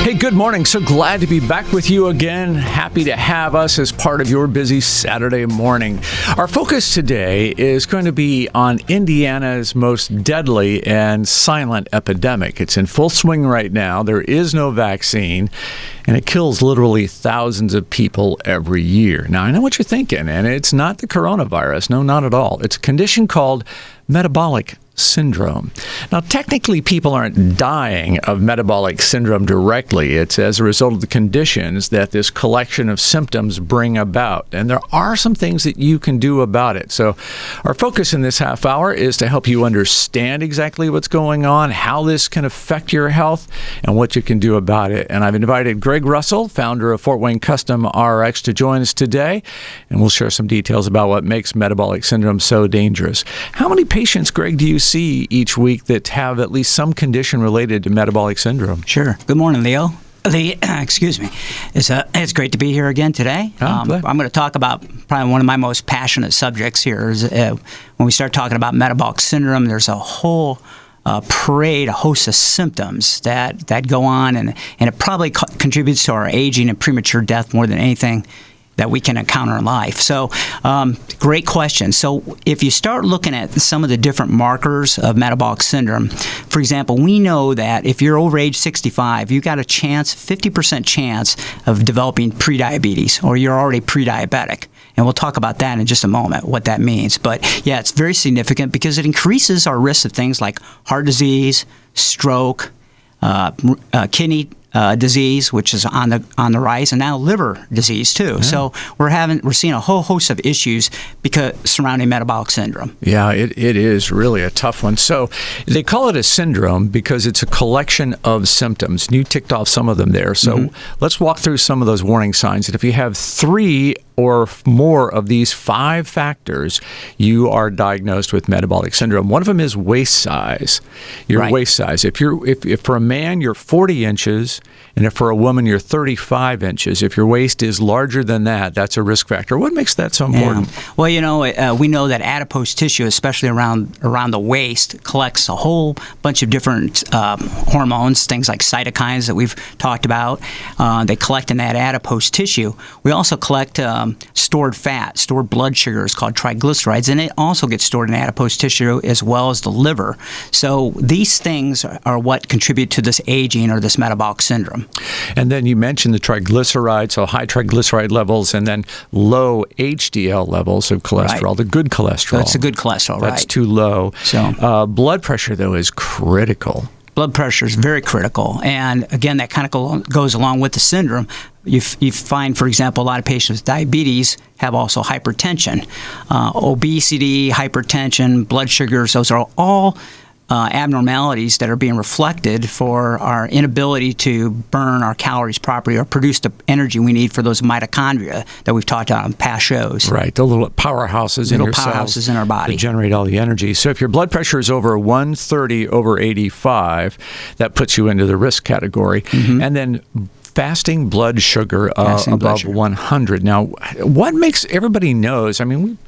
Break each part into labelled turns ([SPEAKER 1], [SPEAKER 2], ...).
[SPEAKER 1] Hey, good morning. So glad to be back with you again. Happy to have us as part of your busy Saturday morning. Our focus today is going to be on Indiana's most deadly and silent epidemic. It's in full swing right now. There is no vaccine, and it kills literally thousands of people every year. Now, I know what you're thinking, and it's not the coronavirus. No, not at all. It's a condition called metabolic syndrome. Now, technically, people aren't dying of metabolic syndrome directly. It's as a result of the conditions that this collection of symptoms bring about. And there are some things that you can do about it. So our focus in this half hour is to help you understand exactly what's going on, how this can affect your health, and what you can do about it. And I've invited Gregg Russell, founder of Fort Wayne Custom RX, to join us today. And we'll share some details about what makes metabolic syndrome so dangerous. How many patients, Gregg, do you see each week that have at least some condition related to metabolic syndrome?
[SPEAKER 2] Sure. Good morning, Leo. Lee, excuse me. It's great to be here again today. I'm going to talk about probably one of my most passionate subjects here. Is when we start talking about metabolic syndrome, there's a whole parade, a host of symptoms that go on, and it probably contributes to our aging and premature death more than anything that we can encounter in life. So, great question. So, if you start looking at some of the different markers of metabolic syndrome, for example, we know that if you're over age 65, you've got a 50% chance of developing prediabetes, or you're already pre-diabetic. And we'll talk about that in just a moment, what that means. But yeah, it's very significant because it increases our risk of things like heart disease, stroke, kidney disease, which is on the rise, and now liver disease too. Yeah. So we're seeing a whole host of issues surrounding metabolic syndrome.
[SPEAKER 1] Yeah, it is really a tough one. So they call it a syndrome because it's a collection of symptoms. And you ticked off some of them there. So let's walk through some of those warning signs. And if you have 3 or more of these 5 factors, you are diagnosed with metabolic syndrome. One of them is waist size. Your waist size. If for a man you're 40 inches, and if for a woman you're 35 inches, if your waist is larger than that, that's a risk factor. What makes that so important?
[SPEAKER 2] Yeah. Well, we know that adipose tissue, especially around the waist, collects a whole bunch of different hormones, things like cytokines that we've talked about. They collect in that adipose tissue. We also collect stored fat, stored blood sugars called triglycerides, and it also gets stored in adipose tissue as well as the liver. So these things are what contribute to this aging or this metabolic syndrome.
[SPEAKER 1] And then you mentioned the triglycerides, so high triglyceride levels, and then low HDL levels of cholesterol, the good cholesterol.
[SPEAKER 2] So it's the good cholesterol, right?
[SPEAKER 1] That's too low. So blood pressure, though, is critical.
[SPEAKER 2] Blood pressure is very critical. And again, that kind of goes along with the syndrome. You find, for example, a lot of patients with diabetes have also hypertension. Obesity, hypertension, blood sugars, those are all abnormalities that are being reflected for our inability to burn our calories properly or produce the energy we need for those mitochondria that we've talked about in past shows.
[SPEAKER 1] Right, the little powerhouses in your cells.
[SPEAKER 2] Little powerhouses in our body.
[SPEAKER 1] That generate all the energy. So if your blood pressure is over 130 over 85, that puts you into the risk category. And then fasting blood sugar above 100. Now, what makes everybody knows? I mean,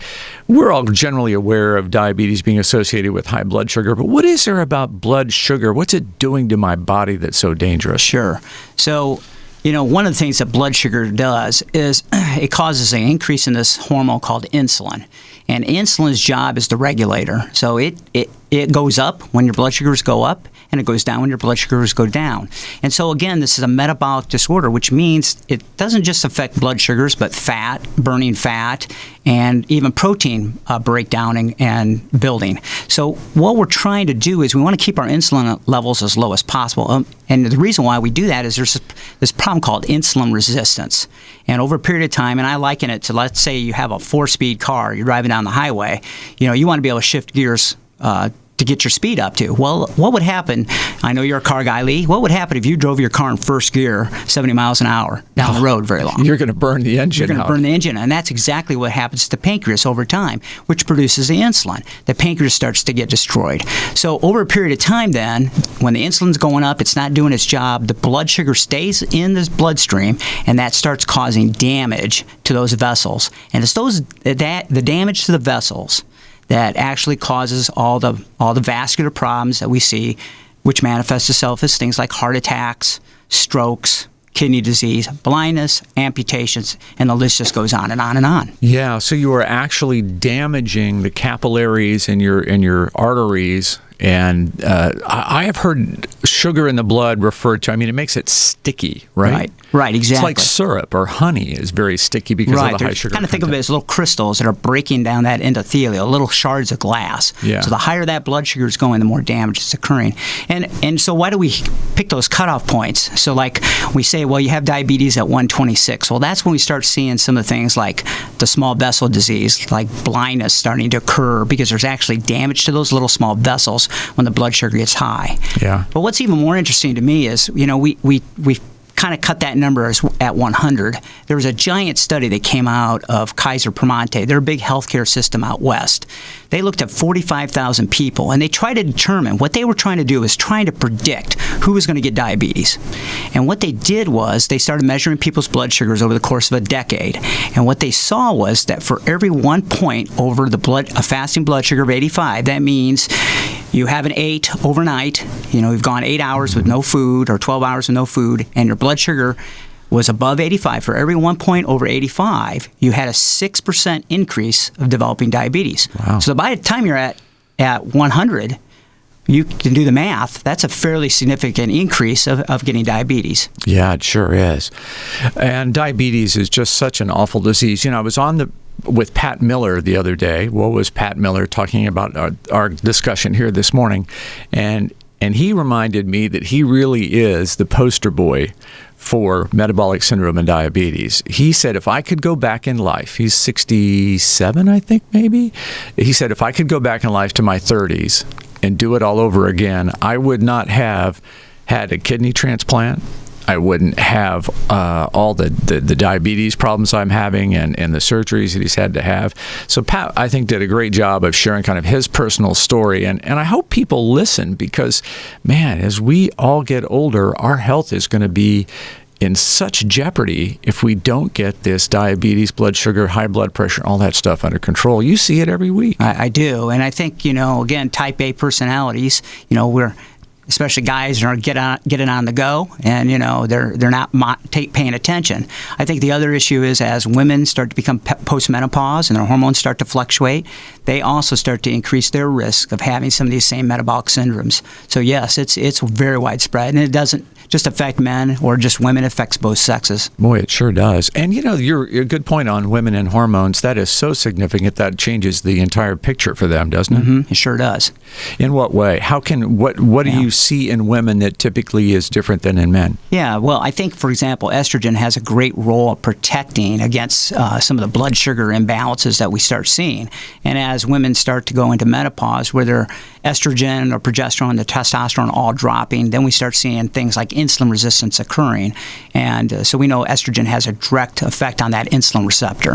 [SPEAKER 1] we're all generally aware of diabetes being associated with high blood sugar, but what is there about blood sugar? What's it doing to my body that's so dangerous?
[SPEAKER 2] Sure. So, one of the things that blood sugar does is it causes an increase in this hormone called insulin. And insulin's job is the regulator. So it goes up when your blood sugars go up, and it goes down when your blood sugars go down. And so, again, this is a metabolic disorder, which means it doesn't just affect blood sugars, but fat, burning fat, and even protein breakdown and building. So what we're trying to do is we want to keep our insulin levels as low as possible. And the reason why we do that is there's this problem called insulin resistance. And over a period of time, and I liken it to, let's say you have a 4-speed car, you're driving down the highway, you want to be able to shift gears to get your speed up to. Well, what would happen, I know you're a car guy, Lee, what would happen if you drove your car in first gear 70 miles an hour down the road very long?
[SPEAKER 1] You're going to burn the engine.
[SPEAKER 2] You're going to burn the engine, and that's exactly what happens to the pancreas over time, which produces the insulin. The pancreas starts to get destroyed. So over a period of time then, when the insulin's going up, it's not doing its job, the blood sugar stays in this bloodstream, and that starts causing damage to those vessels. And it's the damage to the vessels that actually causes all the vascular problems that we see, which manifests itself as things like heart attacks, strokes, kidney disease, blindness, amputations, and the list just goes on and on and on.
[SPEAKER 1] Yeah, so you are actually damaging the capillaries in your arteries. And I have heard sugar in the blood referred to, I mean, it makes it sticky, right?
[SPEAKER 2] Right, exactly.
[SPEAKER 1] It's like syrup or honey is very sticky because of the high sugar
[SPEAKER 2] kind of
[SPEAKER 1] content.
[SPEAKER 2] think of it as little crystals that are breaking down that endothelium, little shards of glass.
[SPEAKER 1] Yeah.
[SPEAKER 2] So the higher that blood sugar is going, the more damage is occurring. And so why do we pick those cutoff points? So like we say, well, you have diabetes at 126. Well, that's when we start seeing some of the things like the small vessel disease, like blindness starting to occur because there's actually damage to those little small vessels when the blood sugar gets high.
[SPEAKER 1] Yeah.
[SPEAKER 2] But what's even more interesting to me is, we kind of cut that number at 100. There was a giant study that came out of Kaiser Permanente. They're a big healthcare system out west. They looked at 45,000 people, and they tried to determine, what they were trying to do is trying to predict who was going to get diabetes. And what they did was they started measuring people's blood sugars over the course of a decade. And what they saw was that for every 1 point over a fasting blood sugar of 85, that means you haven't ate overnight, you've gone 8 hours with no food or 12 hours with no food, and your blood sugar was above 85. For every 1 point over 85, you had a 6% increase of developing diabetes.
[SPEAKER 1] Wow.
[SPEAKER 2] So by the time you're at 100, you can do the math. That's a fairly significant increase of getting diabetes.
[SPEAKER 1] Yeah, it sure is. And diabetes is just such an awful disease. I was on with Pat Miller the other day. What was Pat Miller talking about our discussion here this morning? And he reminded me that he really is the poster boy for metabolic syndrome and diabetes. He said, if I could go back in life, he's 67, I think, maybe. He said, if I could go back in life to my 30s and do it all over again, I would not have had a kidney transplant. I wouldn't have all the diabetes problems I'm having and the surgeries that he's had to have. So Pat, I think, did a great job of sharing kind of his personal story. And I hope people listen because, man, as we all get older, our health is going to be in such jeopardy if we don't get this diabetes, blood sugar, high blood pressure, all that stuff under control. You see it every week.
[SPEAKER 2] I do. And I think, again, type A personalities, we're especially guys are getting on the go, and they're not paying attention. I think the other issue is as women start to become postmenopause and their hormones start to fluctuate, they also start to increase their risk of having some of these same metabolic syndromes. So yes, it's very widespread, and it doesn't just affect men or just women. It affects both sexes.
[SPEAKER 1] Boy, it sure does. And you're a good point on women and hormones. That is so significant. That changes the entire picture for them, doesn't it?
[SPEAKER 2] Mm-hmm. It sure does.
[SPEAKER 1] In what way? What do you see in women that typically is different than in men?
[SPEAKER 2] Yeah, well, I think, for example, estrogen has a great role of protecting against some of the blood sugar imbalances that we start seeing. And as women start to go into menopause, where their estrogen or progesterone, the testosterone all dropping, then we start seeing things like insulin resistance occurring. And so we know estrogen has a direct effect on that insulin receptor.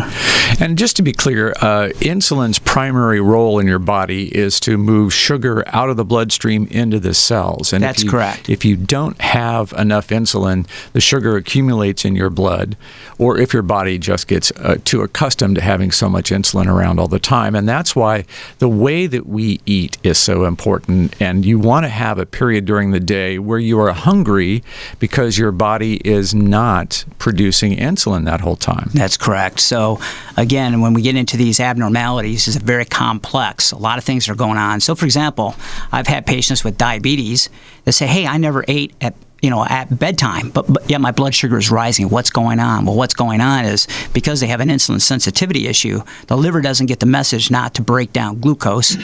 [SPEAKER 1] And just to be clear, insulin's primary role in your body is to move sugar out of the bloodstream into the cells. And
[SPEAKER 2] that's correct.
[SPEAKER 1] If you don't have enough insulin, the sugar accumulates in your blood, or if your body just gets too accustomed to having so much insulin around all the time. And that's why the way that we eat is so important. And you want to have a period during the day where you are hungry because your body is not producing insulin that whole time.
[SPEAKER 2] That's correct. So again, when we get into these abnormalities, it's very complex. A lot of things are going on. So for example, I've had patients with diabetes that say, hey, I never ate at bedtime, but yet my blood sugar is rising. What's going on? Well, what's going on is because they have an insulin sensitivity issue, the liver doesn't get the message not to break down glucose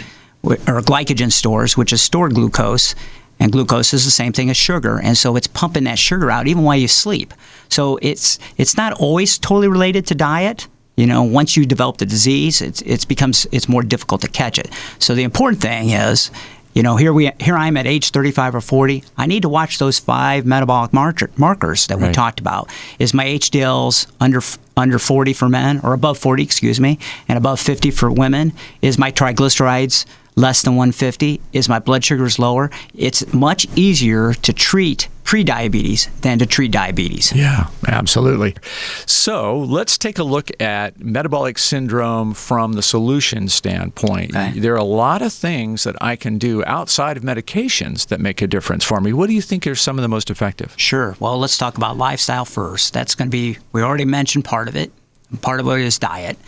[SPEAKER 2] or glycogen stores, which is stored glucose. And glucose is the same thing as sugar, and so it's pumping that sugar out even while you sleep. So it's not always totally related to diet. Once you develop the disease, it's more difficult to catch it. So the important thing is, here I am at age 35 or 40. I need to watch those 5 metabolic markers that we talked about. Is my HDLs under 40 for men, or above 40, and above 50 for women? Is my triglycerides less than 150? Is my blood sugars lower? It's much easier to treat pre-diabetes than to treat diabetes.
[SPEAKER 1] Yeah, absolutely. So let's take a look at metabolic syndrome from the solution standpoint.
[SPEAKER 2] Okay.
[SPEAKER 1] There are a lot of things that I can do outside of medications that make a difference for me. What do you think are some of the most effective?
[SPEAKER 2] Sure. Well, let's talk about lifestyle first. That's going to be, we already mentioned part of it. Part of it is diet.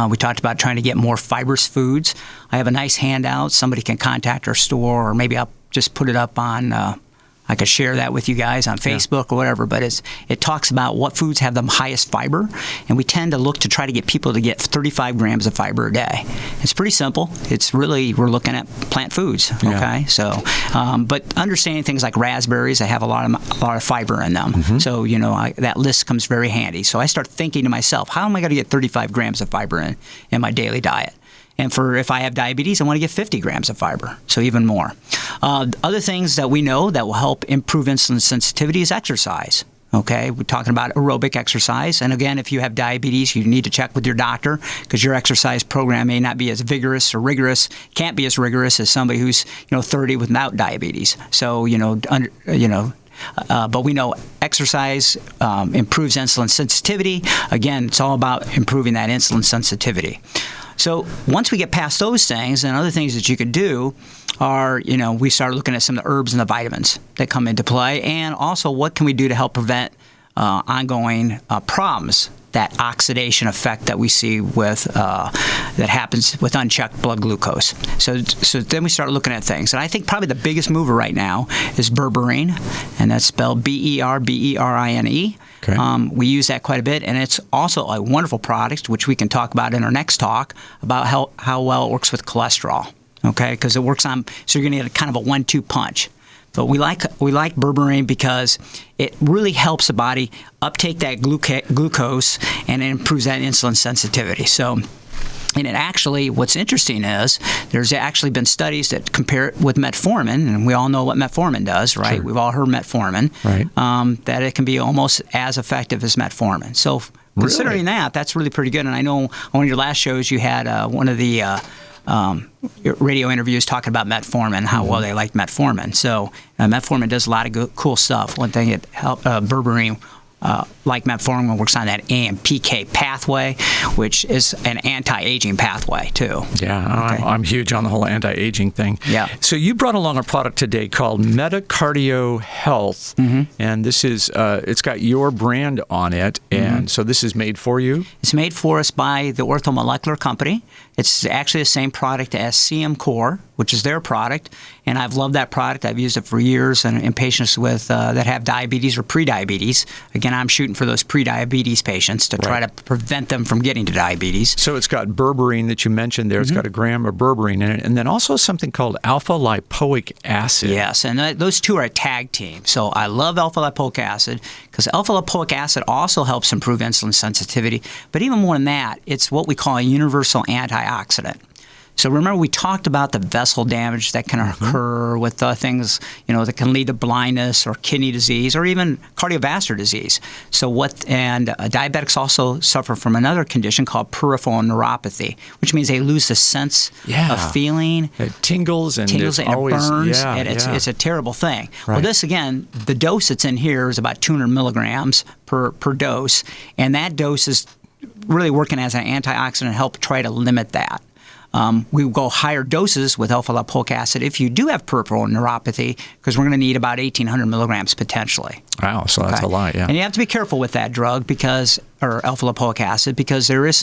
[SPEAKER 2] We talked about trying to get more fibrous foods. I have a nice handout. Somebody can contact our store, or maybe I'll just put it up on, I could share that with you guys on Facebook or whatever, but it talks about what foods have the highest fiber, and we tend to look to try to get people to get 35 grams of fiber a day. It's pretty simple. It's really, we're looking at plant foods, okay?
[SPEAKER 1] Yeah.
[SPEAKER 2] So, but understanding things like raspberries, they have a lot of fiber in them. Mm-hmm. So, you know, that list comes very handy. So I start thinking to myself, how am I going to get 35 grams of fiber in my daily diet? And if I have diabetes, I want to get 50 grams of fiber, so even more. Other things that we know that will help improve insulin sensitivity is exercise. Okay, we're talking about aerobic exercise. And again, if you have diabetes, you need to check with your doctor because your exercise program may not be as vigorous or rigorous, can't be as rigorous as somebody who's 30 without diabetes. So, but we know exercise improves insulin sensitivity. Again, it's all about improving that insulin sensitivity. So once we get past those things, and other things that you could do are, we start looking at some of the herbs and the vitamins that come into play, and also what can we do to help prevent ongoing problems, that oxidation effect that we see with that happens with unchecked blood glucose. So then we start looking at things, and I think probably the biggest mover right now is berberine, and that's spelled berberine. Okay. We use that quite a bit, and it's also a wonderful product, which we can talk about in our next talk about how well it works with cholesterol. Okay, because it works on, so you're going to get kind of a 1-2 punch. But we like berberine because it really helps the body uptake that glucose, and it improves that insulin sensitivity. So, and it actually, what's interesting is there's actually been studies that compare it with metformin, and we all know what metformin does, right?
[SPEAKER 1] Sure.
[SPEAKER 2] We've all heard metformin,
[SPEAKER 1] right?
[SPEAKER 2] That it can be almost as effective as metformin. So considering that, that's really pretty good. And I know on one of your last shows you had one of the radio interviews talking about metformin, how well they liked metformin. So metformin does a lot of cool stuff. One thing it helped berberine, like metformin, works on that AMPK pathway, which is an anti-aging pathway too.
[SPEAKER 1] Yeah, okay. I'm huge on the whole anti-aging thing.
[SPEAKER 2] Yeah.
[SPEAKER 1] So you brought along a product today called Metacardio Health, and this is it's got your brand on it, and so this is made for you? It's
[SPEAKER 2] made for us by the Orthomolecular Company. It's actually the same product as CM Core, which is their product, and I've loved that product. I've used it for years in patients with that have diabetes or prediabetes. Again, I'm shooting for those prediabetes patients to try to prevent them from getting to diabetes.
[SPEAKER 1] So it's got berberine that you mentioned there. It's got a gram of berberine in it, and then also something called alpha lipoic acid.
[SPEAKER 2] Yes, and those two are a tag team. So I love alpha lipoic acid because alpha lipoic acid also helps improve insulin sensitivity. But even more than that, it's what we call a universal antioxidant. So remember, we talked about the vessel damage that can occur with things, that can lead to blindness or kidney disease or even cardiovascular disease. So diabetics also suffer from another condition called peripheral neuropathy, which means they lose the sense of feeling.
[SPEAKER 1] It tingles and
[SPEAKER 2] it burns, and it's a terrible thing.
[SPEAKER 1] Right.
[SPEAKER 2] Well, this, again, the dose that's in here is about 200 milligrams per dose, and that dose is really working as an antioxidant to help try to limit that. We will go higher doses with alpha lipoic acid if you do have peripheral neuropathy, because we're going to need about 1,800 milligrams potentially.
[SPEAKER 1] Wow, so that's a lot, yeah.
[SPEAKER 2] And you have to be careful with that drug or alpha lipoic acid, because there is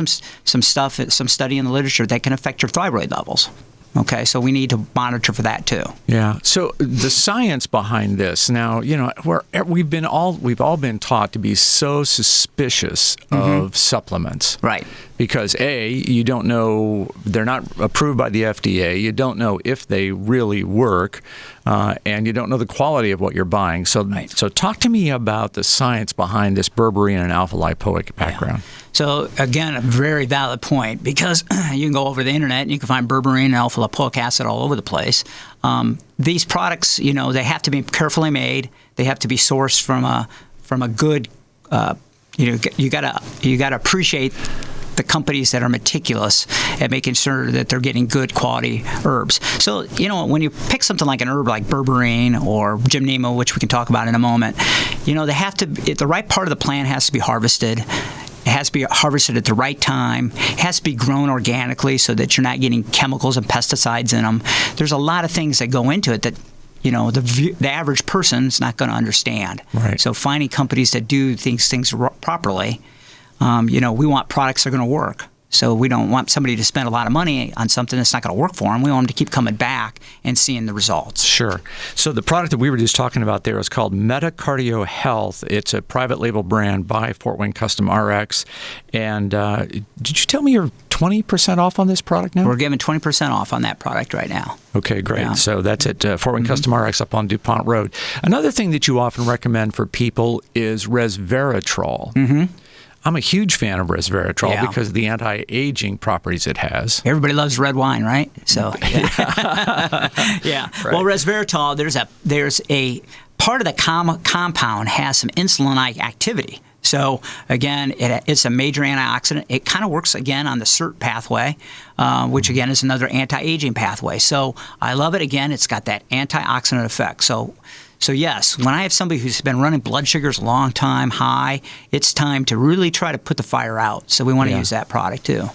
[SPEAKER 2] some study in the literature that can affect your thyroid levels. Okay, so we need to monitor for that too.
[SPEAKER 1] Yeah. So the science behind this. Now, we've all been taught to be so suspicious of supplements.
[SPEAKER 2] Right.
[SPEAKER 1] Because you don't know, they're not approved by the FDA. You don't know if they really work, and you don't know the quality of what you're buying. So talk to me about the science behind this berberine and alpha lipoic background.
[SPEAKER 2] Yeah. So again, a very valid point, because you can go over the internet and you can find berberine and alpha lipoic acid all over the place. These products, they have to be carefully made. They have to be sourced from a good. You gotta appreciate the companies that are meticulous at making sure that they're getting good quality herbs. So, when you pick something like an herb like berberine or gymnema, which we can talk about in a moment, they have to, the right part of the plant has to be harvested. It has to be harvested at the right time. It has to be grown organically so that you're not getting chemicals and pesticides in them. There's a lot of things that go into it that the average person is not going to understand.
[SPEAKER 1] Right.
[SPEAKER 2] So finding companies that do things properly, we want products that are going to work. So we don't want somebody to spend a lot of money on something that's not going to work for them. We want them to keep coming back and seeing the results.
[SPEAKER 1] Sure. So the product that we were just talking about there is called Metacardio Health. It's a private label brand by Fort Wayne Custom RX. And did you tell me you're 20% off on this product now?
[SPEAKER 2] We're giving 20% off on that product right now.
[SPEAKER 1] Okay, great.
[SPEAKER 2] Yeah.
[SPEAKER 1] So that's at Fort Wayne Custom RX up on DuPont Road. Another thing that you often recommend for people is resveratrol.
[SPEAKER 2] Mm-hmm.
[SPEAKER 1] I'm a huge fan of resveratrol
[SPEAKER 2] Yeah.
[SPEAKER 1] because of the anti-aging properties it has.
[SPEAKER 2] Everybody loves red wine, right? So, yeah. Yeah.
[SPEAKER 1] Right.
[SPEAKER 2] Well, resveratrol, there's a part of the compound has some insulin-like activity. So, again, it's a major antioxidant. It kind of works, again, on the SIRT pathway, which, again, is another anti-aging pathway. So I love it. Again, it's got that antioxidant effect. So yes, when I have somebody who's been running blood sugars a long time high, it's time to really try to put the fire out. So we want to use that product too.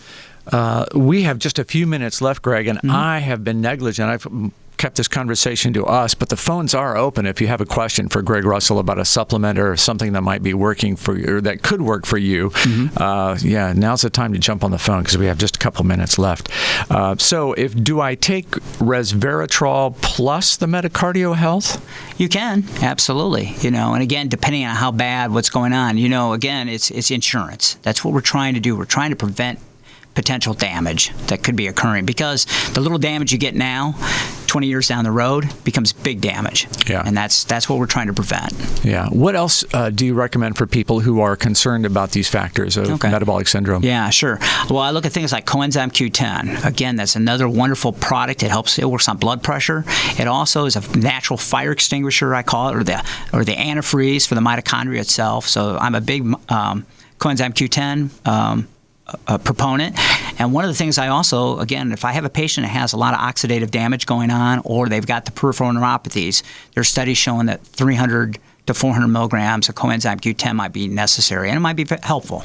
[SPEAKER 1] We have just a few minutes left, Greg, and I have been negligent. I've kept this conversation to us, but the phones are open if you have a question for Gregg Russell about a supplement or something that might be working for you or that could work for you. Now's the time to jump on the phone because we have just a couple minutes left. So do I take resveratrol plus the Metacardio Health?
[SPEAKER 2] You can, absolutely. And again, depending on how bad what's going on, again, it's insurance. That's what we're trying to do. We're trying to prevent potential damage that could be occurring because the little damage you get now, 20 years down the road, becomes big damage. Yeah. And that's what we're trying to prevent.
[SPEAKER 1] Yeah. What else do you recommend for people who are concerned about these factors of metabolic syndrome?
[SPEAKER 2] Yeah, sure. Well, I look at things like coenzyme Q10. Again, that's another wonderful product. It works on blood pressure. It also is a natural fire extinguisher, I call it, or the antifreeze for the mitochondria itself. So I'm a big coenzyme Q10 proponent. And one of the things I also, again, if I have a patient that has a lot of oxidative damage going on or they've got the peripheral neuropathies, there's studies showing that 300 to 400 milligrams of coenzyme Q10 might be necessary, and it might be helpful.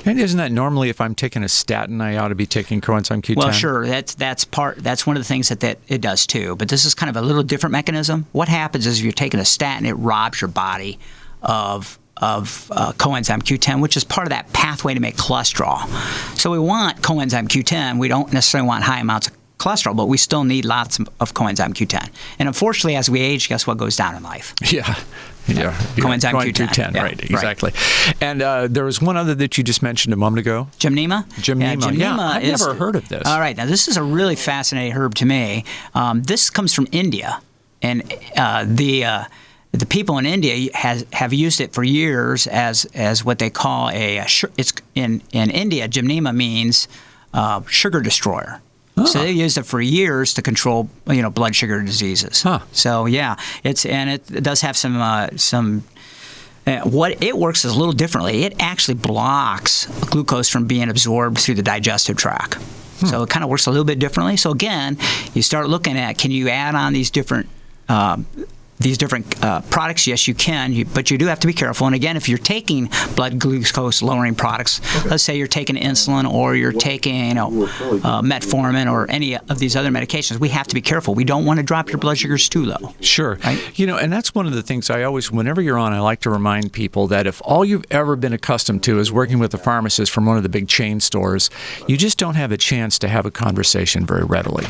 [SPEAKER 1] And isn't that normally if I'm taking a statin, I ought to be taking coenzyme Q10?
[SPEAKER 2] Well, sure. That's one of the things that it does too. But this is kind of a little different mechanism. What happens is if you're taking a statin, it robs your body of coenzyme Q10, which is part of that pathway to make cholesterol. So we want coenzyme Q10. We don't necessarily want high amounts of cholesterol, but we still need lots of coenzyme Q10. And unfortunately, as we age, guess what goes down in life?
[SPEAKER 1] Yeah.
[SPEAKER 2] Coenzyme Q10.
[SPEAKER 1] Right, exactly. Right. And there was one other that you just mentioned a moment ago.
[SPEAKER 2] Gymnema?
[SPEAKER 1] Gymnema. Yeah, I've never heard of this.
[SPEAKER 2] All right. Now, this is a really fascinating herb to me. This comes from India. And the people in India have used it for years as what they call it's in India, gymnema means sugar destroyer. Oh. So they used it for years to control blood sugar diseases. Huh. So yeah, it does have some what it works is a little differently. It actually blocks glucose from being absorbed through the digestive tract. So it kind of works a little bit differently. So again, you start looking at, can you add on these different products? Yes, you can, but you do have to be careful. And again, if you're taking blood glucose lowering products, let's say you're taking insulin or you're taking metformin or any of these other medications, we have to be careful. We don't want to drop your blood sugars too low.
[SPEAKER 1] Sure.
[SPEAKER 2] Right?
[SPEAKER 1] And that's one of the things I always, whenever you're on, I like to remind people that if all you've ever been accustomed to is working with a pharmacist from one of the big chain stores, you just don't have a chance to have a conversation very readily.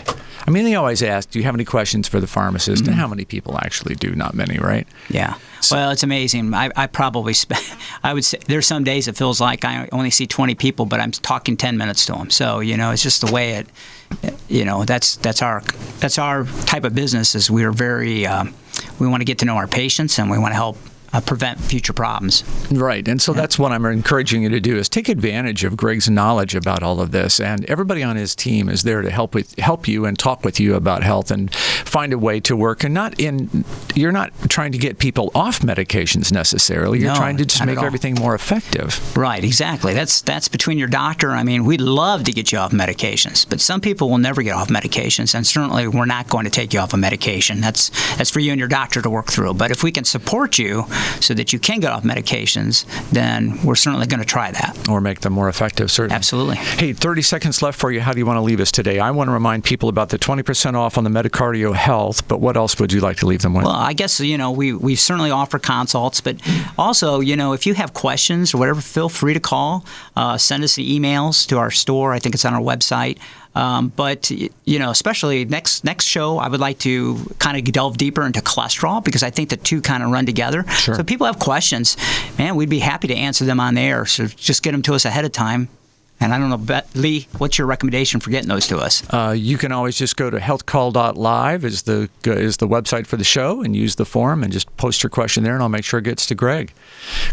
[SPEAKER 1] I mean, they always ask, do you have any questions for the pharmacist? And how many people actually do? Not many, right?
[SPEAKER 2] Yeah. Well, it's amazing. I probably I would say there's some days it feels like I only see 20 people, but I'm talking 10 minutes to them. So, it's just the way that's our type of business is we are very, we want to get to know our patients and we want to prevent future problems.
[SPEAKER 1] Right. And so that's what I'm encouraging you to do is take advantage of Gregg's knowledge about all of this. And everybody on his team is there to help you and talk with you about health and find a way to work. And you're not trying to get people off medications necessarily. You're trying to just make everything more effective.
[SPEAKER 2] Right. Exactly. That's between your doctor. I mean, we'd love to get you off medications, but some people will never get off medications. And certainly we're not going to take you off a medication. That's for you and your doctor to work through. But if we can support you so that you can get off medications, then we're certainly going to try that.
[SPEAKER 1] Or make them more effective, certainly.
[SPEAKER 2] Absolutely.
[SPEAKER 1] Hey, 30 seconds left for you. How do you want to leave us today? I want to remind people about the 20% off on the Metacardio Health, but what else would you like to leave them with?
[SPEAKER 2] Well, I guess, we certainly offer consults, but also, if you have questions or whatever, feel free to call. Send us the emails to our store. I think it's on our website. But especially next show, I would like to kind of delve deeper into cholesterol because I think the two kind of run together.
[SPEAKER 1] Sure.
[SPEAKER 2] So if people have questions, man, we'd be happy to answer them on the air. So just get them to us ahead of time. And I don't know, Lee, what's your recommendation for getting those to us?
[SPEAKER 1] You can always just go to healthcall.live is the website for the show and use the form and just post your question there, and I'll make sure it gets to Gregg.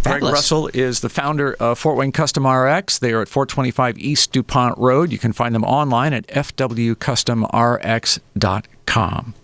[SPEAKER 1] Gregg Russell is the founder of Fort Wayne Custom RX. They are at 425 East DuPont Road. You can find them online at fwcustomrx.com.